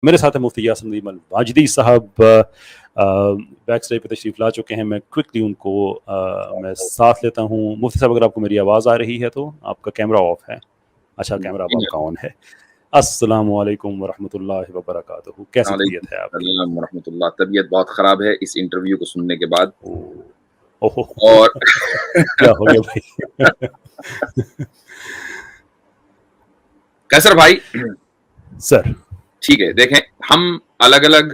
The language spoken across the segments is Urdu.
میرے ساتھ ہے مفتی یاسر ندیم الواجدی صاحب، بیک اسٹیج پہ تشریف لا چکے ہیں. میں کوئکلی ان کو میں ساتھ لیتا ہوں. مفتی صاحب اگر آپ کو میری آواز آ رہی ہے تو آپ کا کیمرہ آف ہے. اچھا کیمرہ اب آپ کا آن ہے. السلام علیکم ورحمۃ اللہ وبرکاتہ. کیسی طبیعت ہے آپ کی؟ السلام ورحمۃ اللہ. طبیعت بہت خراب ہے اس انٹرویو کو سننے کے بعد. اور کیا ہو گیا بھائی؟ کیسر بھائی سر ٹھیک ہے، دیکھیں ہم الگ الگ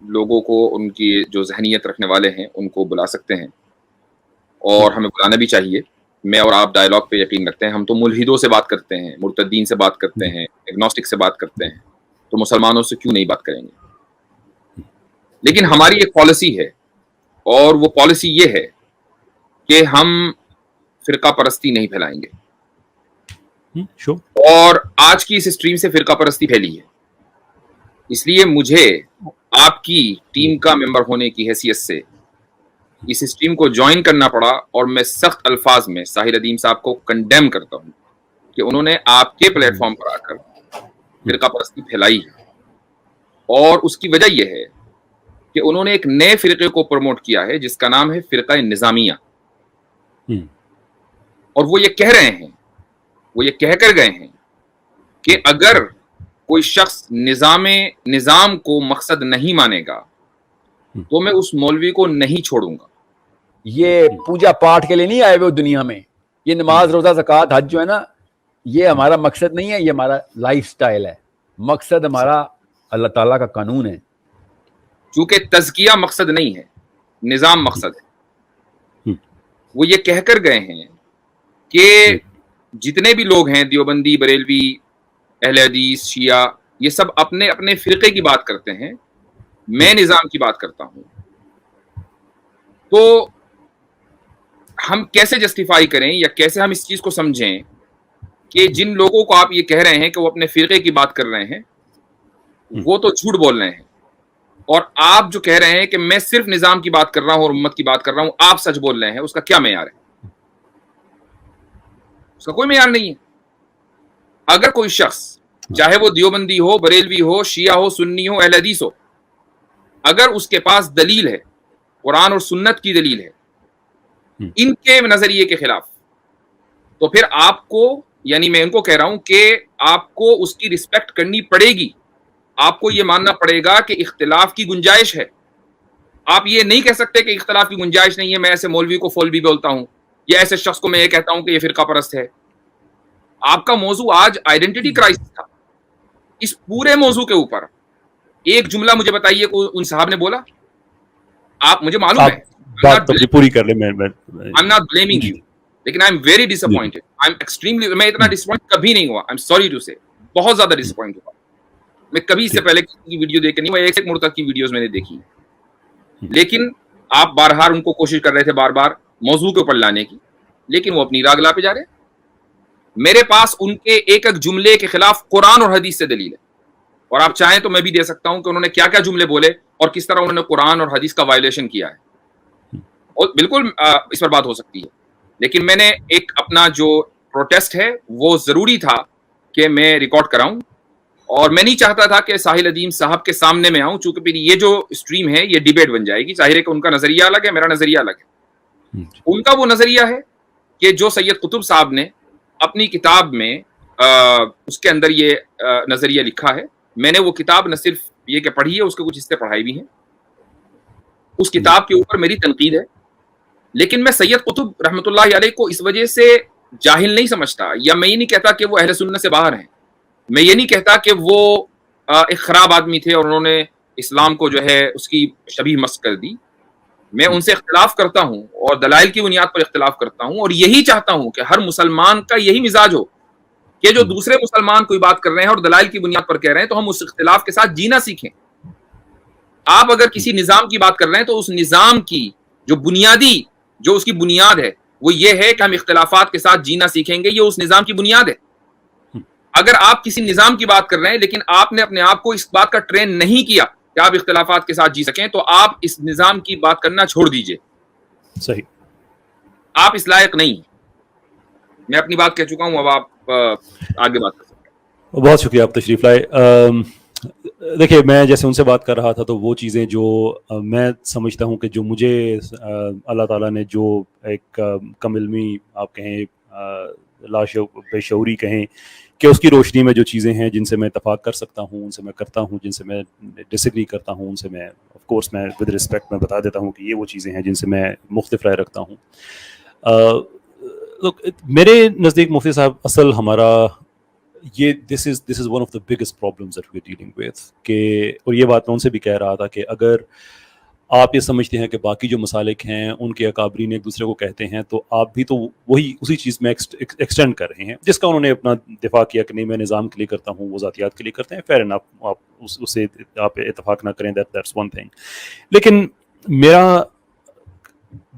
لوگوں کو، ان کی جو ذہنیت رکھنے والے ہیں ان کو بلا سکتے ہیں اور ہمیں بلانا بھی چاہیے. میں اور آپ ڈائلاگ پہ یقین رکھتے ہیں. ہم تو ملحدوں سے بات کرتے ہیں، مرتدین سے بات کرتے ہیں، ایگنوسٹک سے بات کرتے ہیں، تو مسلمانوں سے کیوں نہیں بات کریں گے؟ لیکن ہماری ایک پالیسی ہے اور وہ پالیسی یہ ہے کہ ہم فرقہ پرستی نہیں پھیلائیں گے. اور آج کی اس اسٹریم سے فرقہ پرستی پھیلی ہے، اس لیے مجھے آپ کی ٹیم کا ممبر ہونے کی حیثیت سے اس اسٹریم کو جوائن کرنا پڑا، اور میں سخت الفاظ میں ساحر ادیم صاحب کو کنڈیم کرتا ہوں کہ انہوں نے آپ کے پلیٹ فارم پر آ کر فرقہ پرستی پھیلائی ہے. اور اس کی وجہ یہ ہے کہ انہوں نے ایک نئے فرقے کو پروموٹ کیا ہے جس کا نام ہے فرقہ نظامیہ. اور وہ یہ کہہ رہے ہیں، وہ یہ کہہ کر گئے ہیں کہ اگر کوئی شخص نظام کو مقصد نہیں مانے گا تو میں اس مولوی کو نہیں چھوڑوں گا. یہ پوجا پاٹ کے لیے نہیں آئے ہوئے دنیا میں. یہ نماز روزہ زکوٰۃ حج جو ہے نا، یہ ہمارا مقصد نہیں ہے، یہ ہمارا لائف سٹائل ہے. مقصد ہمارا اللہ تعالیٰ کا قانون ہے. چونکہ تزکیہ مقصد نہیں ہے، نظام مقصد ہے. وہ یہ کہہ کر گئے ہیں کہ جتنے بھی لوگ ہیں، دیوبندی، بریلوی، اہل حدیث، شیعہ، یہ سب اپنے اپنے فرقے کی بات کرتے ہیں، میں نظام کی بات کرتا ہوں. تو ہم کیسے جسٹیفائی کریں یا کیسے ہم اس چیز کو سمجھیں کہ جن لوگوں کو آپ یہ کہہ رہے ہیں کہ وہ اپنے فرقے کی بات کر رہے ہیں، وہ تو جھوٹ بول رہے ہیں، اور آپ جو کہہ رہے ہیں کہ میں صرف نظام کی بات کر رہا ہوں اور امت کی بات کر رہا ہوں، آپ سچ بول رہے ہیں. اس کا کیا معیار ہے؟ اس کا کوئی معیار نہیں ہے. اگر کوئی شخص، چاہے وہ دیوبندی ہو، بریلوی ہو، شیعہ ہو، سنی ہو، اہل حدیث ہو، اگر اس کے پاس دلیل ہے، قرآن اور سنت کی دلیل ہے ان کے نظریے کے خلاف، تو پھر آپ کو، یعنی میں ان کو کہہ رہا ہوں کہ آپ کو اس کی رسپیکٹ کرنی پڑے گی. آپ کو یہ ماننا پڑے گا کہ اختلاف کی گنجائش ہے. آپ یہ نہیں کہہ سکتے کہ اختلاف کی گنجائش نہیں ہے، میں ایسے مولوی کو فولوی بولتا ہوں یا ایسے شخص کو میں یہ کہتا ہوں کہ یہ فرقہ پرست ہے. آپ کا موضوع آج آئیڈینٹی کرائسس تھا. اس پورے موضوع کے اوپر ایک جملہ مجھے بتائیے کہ ان صاحب نے بولا. آپ، مجھے معلوم ہے بات پوری کر لیں. I'm not blaming you, لیکن I'm very disappointed. I'm extremely، میں اتنا ڈسپوائنٹ کبھی نہیں ہوا. I'm sorry to say، بہت زیادہ ڈسپوائنٹ ہوا. میں کبھی اس سے پہلے کسی کی ویڈیو دیکھ کے نہیں ہوا. ایک مرتد کی ویڈیوز میں نے دیکھی، لیکن آپ بارہار ان کو کوشش کر رہے تھے بار بار موضوع کے اوپر لانے کی، لیکن وہ اپنی راگ لا پہ جا رہے. میرے پاس ان کے ایک ایک جملے کے خلاف قرآن اور حدیث سے دلیل ہے، اور آپ چاہیں تو میں بھی دے سکتا ہوں کہ انہوں نے کیا کیا جملے بولے اور کس طرح انہوں نے قرآن اور حدیث کا وائلیشن کیا ہے. اور بالکل اس پر بات ہو سکتی ہے، لیکن میں نے ایک اپنا جو پروٹیسٹ ہے وہ ضروری تھا کہ میں ریکارڈ کراؤں، اور میں نہیں چاہتا تھا کہ ساحل ادیم صاحب کے سامنے میں آؤں، چونکہ پھر یہ جو اسٹریم ہے یہ ڈیبیٹ بن جائے گی. ظاہر ہے کہ ان کا نظریہ الگ ہے، میرا نظریہ الگ ہے. ان کا وہ نظریہ ہے کہ جو سید قطب صاحب نے اپنی کتاب میں اس کے اندر یہ نظریہ لکھا ہے. میں نے وہ کتاب نہ صرف یہ کہ پڑھی ہے، اس کے کچھ حصے پڑھائی بھی ہیں. اس کتاب کے اوپر میری تنقید ہے، لیکن میں سید قطب رحمۃ اللہ علیہ کو اس وجہ سے جاہل نہیں سمجھتا، یا میں یہ نہیں کہتا کہ وہ اہل سنت سے باہر ہیں. میں یہ نہیں کہتا کہ وہ ایک خراب آدمی تھے اور انہوں نے اسلام کو جو ہے اس کی شبیہ مسخ کر دی. میں ان سے اختلاف کرتا ہوں اور دلائل کی بنیاد پر اختلاف کرتا ہوں، اور یہی چاہتا ہوں کہ ہر مسلمان کا یہی مزاج ہو کہ جو دوسرے مسلمان کوئی بات کر رہے ہیں اور دلائل کی بنیاد پر کہہ رہے ہیں تو ہم اس اختلاف کے ساتھ جینا سیکھیں. آپ اگر کسی نظام کی بات کر رہے ہیں تو اس نظام کی جو بنیادی، جو اس کی بنیاد ہے وہ یہ ہے کہ ہم اختلافات کے ساتھ جینا سیکھیں گے. یہ اس نظام کی بنیاد ہے. اگر آپ کسی نظام کی بات کر رہے ہیں لیکن آپ نے اپنے آپ کو اس بات کا ٹرین نہیں کیا کہ آپ اختلافات کے ساتھ جی سکیں، تو آپ اس نظام کی بات کرنا چھوڑ دیجئے. صحیح، آپ اس لائق نہیں. میں اپنی بات کہہ چکا ہوں، اب آپ آگے بات کر سکتے ہیں. بہت شکریہ آپ تشریف لائے. دیکھیے میں جیسے ان سے بات کر رہا تھا تو وہ چیزیں جو میں سمجھتا ہوں کہ جو مجھے اللہ تعالیٰ نے جو ایک کم علمی آپ کہیں بے شعوری کہیں کہ اس کی روشنی میں جو چیزیں ہیں جن سے میں اتفاق کر سکتا ہوں ان سے میں کرتا ہوں, جن سے میں ڈس ایگری کرتا ہوں ان سے میں آف کورس میں ود رسپیکٹ میں بتا دیتا ہوں کہ یہ وہ چیزیں ہیں جن سے میں مختلف رائے رکھتا ہوں. میرے نزدیک مفتی صاحب اصل ہمارا یہ this is one of the biggest problems that we are dealing with کہ, اور یہ بات میں ان سے بھی کہہ رہا تھا کہ اگر آپ یہ سمجھتے ہیں کہ باقی جو مسالک ہیں ان کے اکابرین ایک دوسرے کو کہتے ہیں تو آپ بھی تو وہی اسی چیز میں ایکسٹینڈ کر رہے ہیں جس کا انہوں نے اپنا دفاع کیا کہ نہیں میں نظام کے لیے کرتا ہوں, وہ ذاتیات کے لیے کرتے ہیں. فیئر انف, آپ اسے آپ اتفاق نہ کریں, دیٹس ون تھنگ. لیکن میرا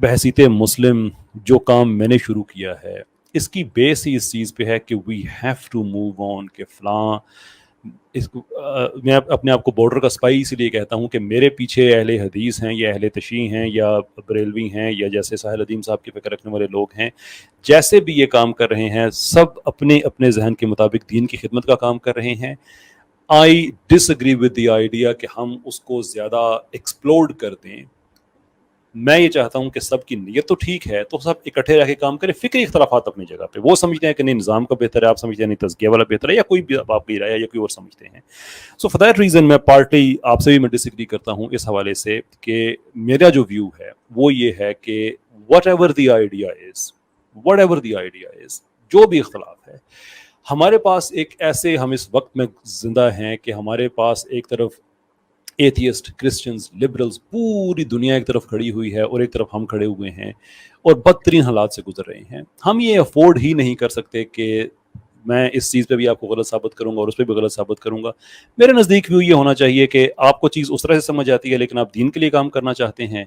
بحیثیت مسلم جو کام میں نے شروع کیا ہے اس کی بیس ہی اس چیز پہ ہے کہ we have to move on, کہ فلاں میں اپنے آپ کو بارڈر کا سپاہی اسی لیے کہتا ہوں کہ میرے پیچھے اہل حدیث ہیں یا اہل تشیع ہیں یا بریلوی ہیں یا جیسے ساحل ادیم صاحب کی فکر رکھنے والے لوگ ہیں, جیسے بھی یہ کام کر رہے ہیں سب اپنے اپنے ذہن کے مطابق دین کی خدمت کا کام کر رہے ہیں. آئی ڈس ایگری ود دی آئیڈیا کہ ہم اس کو زیادہ ایکسپلورڈ کر دیں. میں یہ چاہتا ہوں کہ سب کی نیت تو ٹھیک ہے تو سب اکٹھے رہ کے کام کریں, فکری اختلافات اپنی جگہ پہ, وہ سمجھتے ہیں کہ نہیں نظام کا بہتر ہے, آپ سمجھتے ہیں نہیں تزکیہ والا بہتر ہے, یا کوئی بھی آپ کی رائے یا کوئی اور سمجھتے ہیں. سو فار دیٹ ریزن میں پارٹی آپ سے بھی میں ڈس ایگری کرتا ہوں اس حوالے سے کہ میرا جو ویو ہے وہ یہ ہے کہ what ever the idea is, جو بھی اختلاف ہے, ہمارے پاس ایک ایسے ہم اس وقت میں زندہ ہیں کہ ہمارے پاس ایک طرف ایتھیسٹ, کرسچنز, لبرلز, پوری دنیا ایک طرف کھڑی ہوئی ہے اور ایک طرف ہم کھڑے ہوئے ہیں اور بدترین حالات سے گزر رہے ہیں. ہم یہ افورڈ ہی نہیں کر سکتے کہ میں اس چیز پہ بھی آپ کو غلط ثابت کروں گا اور اس پہ بھی غلط ثابت کروں گا. میرے نزدیک ویو یہ ہونا چاہیے کہ آپ کو چیز اس طرح سے سمجھ آتی ہے لیکن آپ دین کے لیے کام کرنا چاہتے ہیں,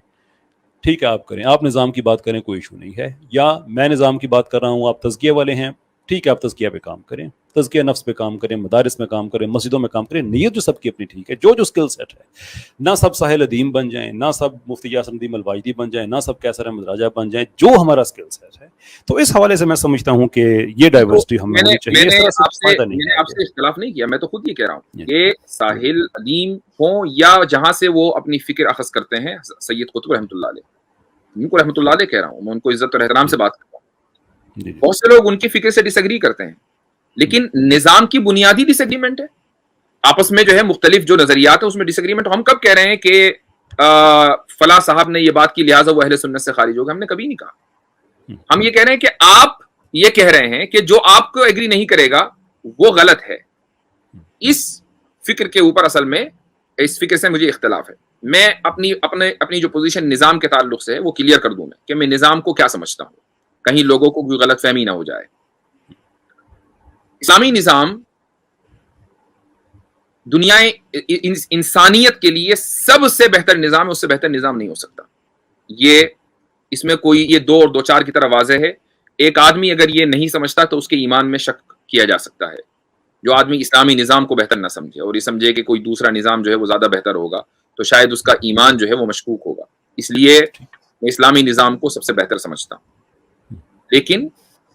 ٹھیک ہے آپ کریں, آپ نظام کی بات کریں, کوئی ایشو نہیں ہے. یا میں نظام کی بات کر رہا ہوں, آپ تزکیہ والے ہیں, ٹھیک ہے آپ تزکیہ پہ کام کریں, تزکیہ نفس پہ کام کریں, مدارس میں کام کریں, مسجدوں میں کام کریں. نیت جو سب کی اپنی ٹھیک ہے, جو اسکل سیٹ ہے, نہ سب ساحل ادیم بن جائیں, نہ سب مفتی یاسر ندیم الواجدی بن جائیں, نہ سب کیسر احمد راجہ بن جائیں, جو ہمارا اسکل سیٹ ہے. تو اس حوالے سے میں سمجھتا ہوں کہ یہ ڈائیورسٹی ہمیں ہونی چاہیے. میں نے آپ سے اختلاف نہیں کیا, میں تو خود یہ کہہ رہا ہوں کہ ساحل ادیم ہوں یا جہاں سے وہ اپنی فکر اخذ کرتے ہیں, سید قطب رحمۃ اللہ علیہ, ان کو رحمۃ اللہ علیہ کہہ رہا ہوں, میں ان کو عزت اور احترام سے بات کرتا ہوں. بہت سے لوگ ان کی فکر سے ڈس ایگری کرتے ہیں, لیکن نظام کی بنیادی ڈس ایگریمنٹ ہے آپس میں, جو ہے مختلف جو نظریات ہیں اس میں ڈس ایگریمنٹ. ہم کب کہہ رہے ہیں کہ فلاں صاحب نے یہ بات کی لہٰذا وہ اہل سنت سے خارج ہو گئے؟ ہم نے کبھی نہیں کہا. ہم یہ کہہ رہے ہیں کہ آپ یہ کہہ رہے ہیں کہ جو آپ کو ایگری نہیں کرے گا وہ غلط ہے. اس فکر کے اوپر اصل میں اس فکر سے مجھے اختلاف ہے. میں اپنی جو پوزیشن نظام کے تعلق سے ہے وہ کلیئر کر دوں میں کہ میں نظام کو کیا سمجھتا ہوں, کہیں لوگوں کو کوئی غلط فہمی نہ ہو جائے. اسلامی نظام دنیا انسانیت کے لیے سب سے بہتر نظام ہے, اس سے بہتر نظام نہیں ہو سکتا. یہ اس میں کوئی یہ دو اور دو چار کی طرح واضح ہے. ایک آدمی اگر یہ نہیں سمجھتا تو اس کے ایمان میں شک کیا جا سکتا ہے. جو آدمی اسلامی نظام کو بہتر نہ سمجھے اور یہ سمجھے کہ کوئی دوسرا نظام جو ہے وہ زیادہ بہتر ہوگا تو شاید اس کا ایمان جو ہے وہ مشکوک ہوگا. اس لیے میں اسلامی نظام کو سب سے بہتر سمجھتا ہوں. لیکن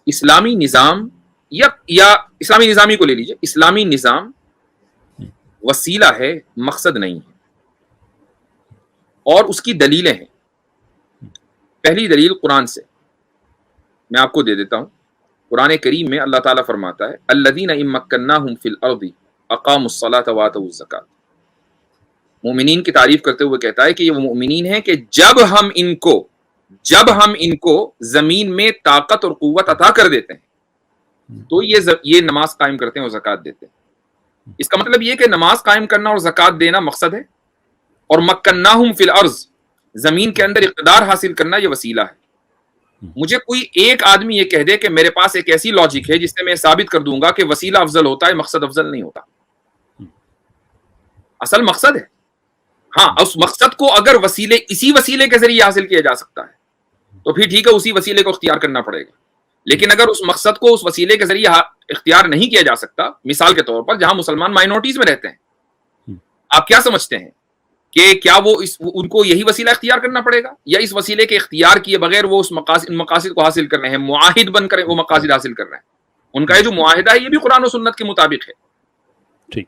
اسلامی نظام یا اسلامی نظامی کو لے لیجئے, اسلامی نظام وسیلہ ہے, مقصد نہیں ہے. اور اس کی دلیلیں ہیں. پہلی دلیل قرآن سے میں آپ کو دے دیتا ہوں. قرآن کریم میں اللہ تعالیٰ فرماتا ہے الذین ان مکناہم فی الارض اقاموا الصلاۃ وآتوا الزکاۃ. مومنین کی تعریف کرتے ہوئے کہتا ہے کہ یہ وہ مومنین ہیں کہ جب ہم ان کو زمین میں طاقت اور قوت عطا کر دیتے ہیں تو یہ نماز قائم کرتے ہیں اور زکوٰۃ دیتے ہیں. اس کا مطلب یہ کہ نماز قائم کرنا اور زکوٰۃ دینا مقصد ہے, اور مکناہم فی الارض زمین کے اندر اقتدار حاصل کرنا یہ وسیلہ ہے. مجھے کوئی ایک آدمی یہ کہہ دے کہ میرے پاس ایک ایسی لاجک ہے جس سے میں ثابت کر دوں گا کہ وسیلہ افضل ہوتا ہے, مقصد افضل نہیں ہوتا. اصل مقصد ہے. ہاں, اس مقصد کو اگر اسی وسیلے کے ذریعے حاصل کیا جا سکتا ہے تو پھر ٹھیک ہے, اسی وسیلے کو اختیار کرنا پڑے گا. لیکن اگر اس مقصد کو اس وسیلے کے ذریعے اختیار نہیں کیا جا سکتا, مثال کے طور پر جہاں مسلمان مائنورٹیز میں رہتے ہیں, آپ کیا سمجھتے ہیں کہ کیا وہ ان کو یہی وسیلہ اختیار کرنا پڑے گا, یا اس وسیلے کے اختیار کیے بغیر وہ اس مقاصد کو حاصل کر رہے ہیں, معاہد بن کر وہ مقاصد حاصل کر رہے ہیں؟ ان کا یہ جو معاہدہ ہے یہ بھی قرآن و سنت کے مطابق ہے. ٹھیک.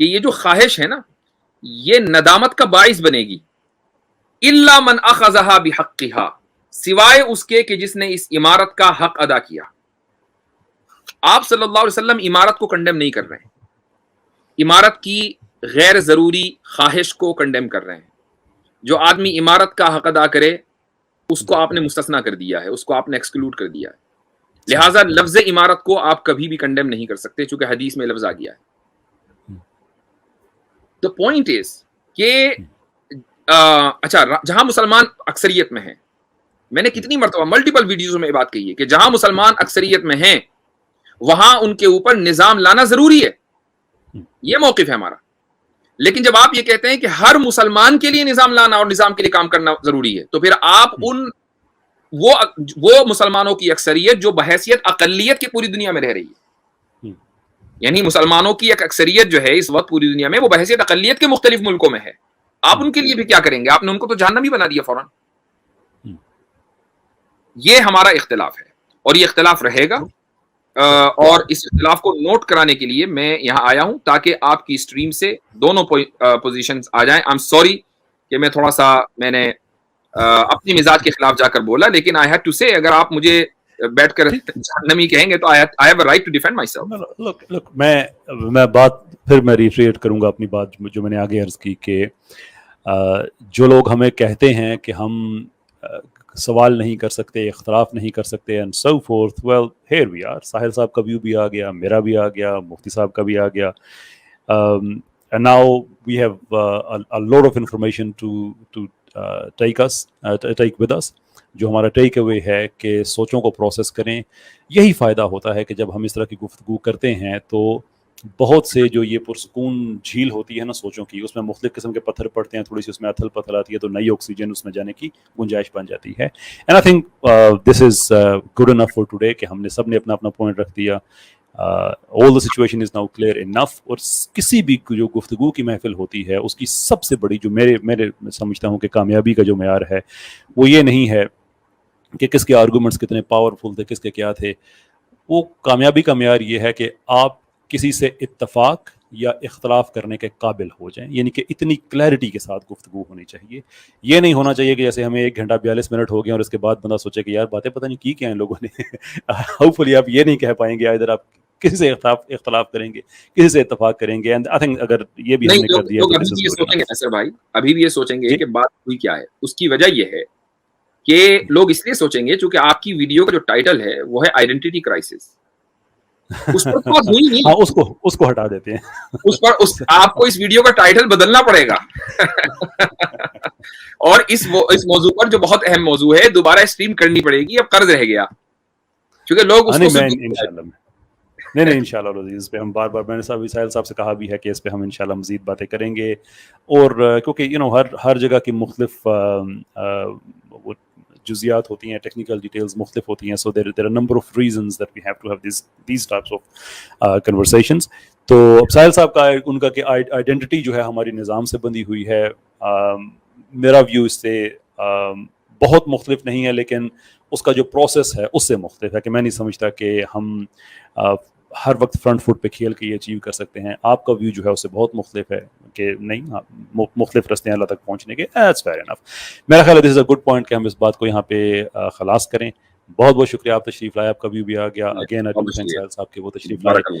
کہ یہ جو خواہش ہے نا یہ ندامت کا باعث بنے گی. الا من اخذها بحقها, سوائے اس کے کہ جس نے اس عمارت کا حق ادا کیا. آپ صلی اللہ علیہ وسلم عمارت کو کنڈیم نہیں کر رہے ہیں, عمارت کی غیر ضروری خواہش کو کنڈیم کر رہے ہیں. جو آدمی عمارت کا حق ادا کرے اس کو آپ نے مستثنا کر دیا ہے, اس کو آپ نے ایکسکلوڈ کر دیا ہے. لہٰذا لفظ عمارت کو آپ کبھی بھی کنڈیم نہیں کر سکتے چونکہ حدیث میں لفظ آ گیا ہے. دا پوائنٹ از کہ اچھا جہاں مسلمان اکثریت میں ہیں, میں نے کتنی مرتبہ ملٹیپل ویڈیوز میں بات کہی ہے کہ جہاں مسلمان اکثریت میں ہیں وہاں ان کے اوپر نظام لانا ضروری ہے, یہ موقف ہے ہمارا. لیکن جب آپ یہ کہتے ہیں کہ ہر مسلمان کے لیے نظام لانا اور نظام کے لیے کام کرنا ضروری ہے, تو پھر آپ وہ مسلمانوں کی اکثریت جو بحیثیت اقلیت کی پوری دنیا میں رہ رہی ہے, یعنی مسلمانوں کی ایک اکثریت جو ہے اس وقت پوری دنیا میں وہ بحیثیت اقلیت کے مختلف ملکوں میں ہے, آپ ان کے لیے بھی کیا کریں گے؟ آپ نے ان کو تو جہنمی بنا دیا فوراً. یہ ہمارا اختلاف ہے اور یہ اختلاف رہے گا, اور اس اختلاف کو نوٹ کرانے کے لیے میں یہاں آیا ہوں تاکہ آپ کی اسٹریم سے دونوں پوزیشنز آ جائیں. آئی ایم سوری کہ میں تھوڑا سا میں نے اپنی مزاج کے خلاف جا کر بولا, لیکن آئی ہیڈ ٹو سے اگر آپ مجھے بیٹھ کر جہنمی کہیں گے تو I have a right to defend myself. Look میں بات پھر میں ریٹریٹ کروں گا اپنی بات جو میں نے آگے عرض کی کہ جو لوگ ہمیں کہتے ہیں کہ ہم سوال نہیں کر سکتے, اختلاف نہیں کر سکتے and so forth, well here we are. Sahil صاحب کا ویو بھی آ گیا, میرا بھی آ گیا, مفتی صاحب کا بھی آ گیا. And now we have a lot of information to take with us. جو ہمارا ٹیک اوے ہے کہ سوچوں کو پروسیس کریں. یہی فائدہ ہوتا ہے کہ جب ہم اس طرح کی گفتگو کرتے ہیں تو بہت سے جو یہ پرسکون جھیل ہوتی ہے نا سوچوں کی, اس میں مختلف قسم کے پتھر پڑتے ہیں, تھوڑی سی اس میں اتھل پتھل آتی ہے تو نئی آکسیجن اس میں جانے کی گنجائش بن جاتی ہے. And I think this is good enough for today کہ ہم نے سب نے اپنا اپنا پوائنٹ رکھ دیا. all the situation is now clear enough. اور کسی بھی جو گفتگو کی محفل ہوتی ہے اس کی سب سے بڑی جو میرے سمجھتا ہوں کہ کامیابی کا جو معیار ہے وہ یہ نہیں ہے کہ کس کے آرگومنٹس کتنے پاورفل تھے, کس کے کیا تھے. وہ کامیابی کا معیار یہ ہے کہ آپ کسی سے اتفاق یا اختلاف کرنے کے قابل ہو جائیں, یعنی کہ اتنی کلیئرٹی کے ساتھ گفتگو ہونی چاہیے. یہ نہیں ہونا چاہیے کہ جیسے ہمیں 1 گھنٹہ 42 منٹ ہو گئے اور اس کے بعد بندہ سوچے کہ یار باتیں پتہ نہیں کی کیا ہیں لوگوں نے. ہوپ فلی آپ یہ نہیں کہہ پائیں گے, ادھر آپ کسی سے اختلاف کریں گے, کسی سے اتفاق کریں گے. اینڈ آئی تھنک اگر یہ بھی ہم نے کر دیا ابھی بھی یہ سوچیں گے کہ بات ہوئی کیا ہے. اس کی وجہ یہ ہے کہ لوگ اس لیے سوچیں گے چونکہ آپ کی ویڈیو کا جو ٹائٹل ہے وہ ہے آئیڈینٹی کرائسس. اس پر بات ہوئی نہیں, ہاں اس کو ہٹا دیتے ہیں. اس پر آپ کو اس ویڈیو کا ٹائٹل بدلنا پڑے گا. اور اس موضوع پر جو بہت اہم موضوع ہے دوبارہ اسٹریم کرنی پڑے گی. اب قرض رہ گیا کیونکہ لوگ اس کو نہیں انشاءاللہ اس پہ ہم بار میں نے ساحل صاحب سے کہا بھی ہے کہ اس پہ ہم انشاءاللہ مزید باتیں کریں گے. اور کیونکہ ہر جگہ کی مختلف جزیات ہوتی ہیں, ٹیکنیکل ڈیٹیلز مختلف ہوتی ہیں. سو there are number of reasons that we have to have these types of conversations. تو ساحل صاحب کا ان کا کہ آئیڈینٹی جو ہے ہماری نظام سے بندھی ہوئی ہے. میرا ویو اس سے بہت مختلف نہیں ہے, لیکن اس کا جو پروسیس ہے اس سے مختلف ہے کہ میں نہیں سمجھتا کہ ہم ہر وقت فرنٹ فٹ پہ کھیل کے یہ اچیو کر سکتے ہیں. آپ کا ویو جو ہے اس سے بہت مختلف ہے کہ نہیں, مختلف رستے ہیں اللہ تک پہنچنے کے. That's fair enough. میرا خیال ہے دس از اے گڈ پوائنٹ کہ ہم اس بات کو یہاں پہ خلاص کریں. بہت بہت شکریہ, آپ تشریف لائے, آپ کا ویو بھی آ گیا. اگین صاحب کے وہ تشریف لائے.